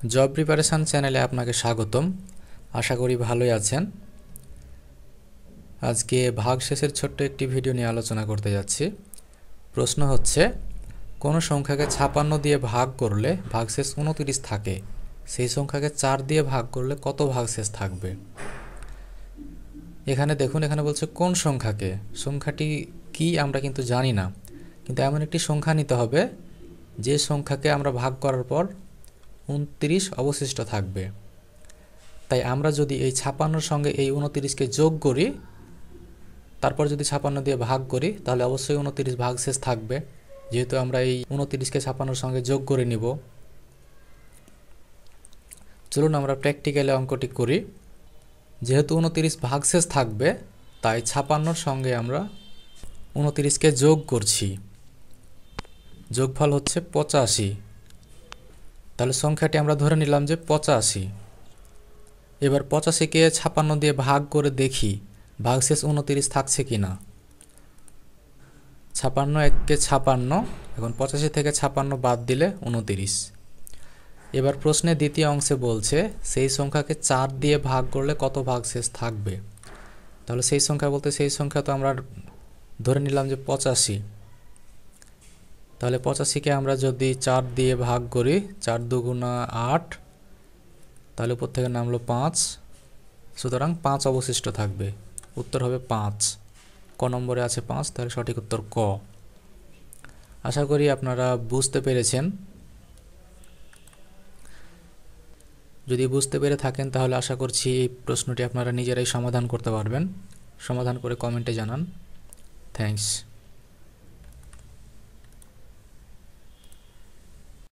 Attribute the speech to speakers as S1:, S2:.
S1: Job preparation চ্যানেলে আপনাকে স্বাগতম। আশা করি ভালোই আছেন। আজকে ভাগশেষের ছোট্ট একটি ভিডিও নিয়ে আলোচনা করতে যাচ্ছি। প্রশ্ন হচ্ছে, কোনো সংখ্যাকে 56 দিয়ে ভাগ করলে ভাগশেষ 29 থাকে, সেই সংখ্যাকে 4 দিয়ে ভাগ করলে কত ভাগশেষ থাকবে? এখানে দেখুন, এখানে বলছে কোন সংখ্যাকে। সংখ্যাটি কি আমরা কিন্তু জানি না, কিন্তু এমন একটি সংখ্যা নিতে হবে যে সংখ্যাকে আমরা ভাগ করার পর 29 অবশিষ্ট থাকবে। তাই আমরা যদি এই 56-র সঙ্গে এই 29কে যোগ করি, তারপর যদি 56 দিয়ে ভাগ করি, তাহলে অবশ্যই 29 ভাগশেষ থাকবে, যেহেতু আমরা এই 29কে 56-র সঙ্গে যোগ করে নিব। চলুন আমরা প্র্যাকটিক্যালি অঙ্কটি করি। যেহেতু 29 ভাগশেষ থাকবে, তাই 56-র সঙ্গে আমরা 29কে যোগ করছি। যোগফল হচ্ছে 85। তাহলে সংখ্যাটি আমরা ধরে নিলাম যে 85। এবার 85কে 56 দিয়ে ভাগ করে দেখি ভাগশেষ 29 থাকছে কি না। 56 এককে 56, এখন 85 থেকে 56 বাদ দিলে 29। এবার প্রশ্নের দ্বিতীয় অংশে বলছে সেই সংখ্যাকে 4 দিয়ে ভাগ করলে কত ভাগশেষ থাকবে। তাহলে সেই সংখ্যা বলতে সেই সংখ্যা তো আমরা ধরে নিলাম যে 85। তাহলে 85কে আমরা যদি 4 দিয়ে ভাগ করি, 4 দুগুণা 8, তাহলে উপর থেকে নামলো 5, সুতরাং 5 অবশিষ্ট থাকবে। উত্তর হবে 5। ক নম্বরে আছে 5, তাহলে সঠিক উত্তর ক। আশা করি আপনারা বুঝতে পেরেছেন। যদি বুঝতে পেরে থাকেন তাহলে আশা করছি এই প্রশ্নটি আপনারা নিজেরাই সমাধান করতে পারবেন। সমাধান করে কমেন্টে জানান। থ্যাঙ্কস।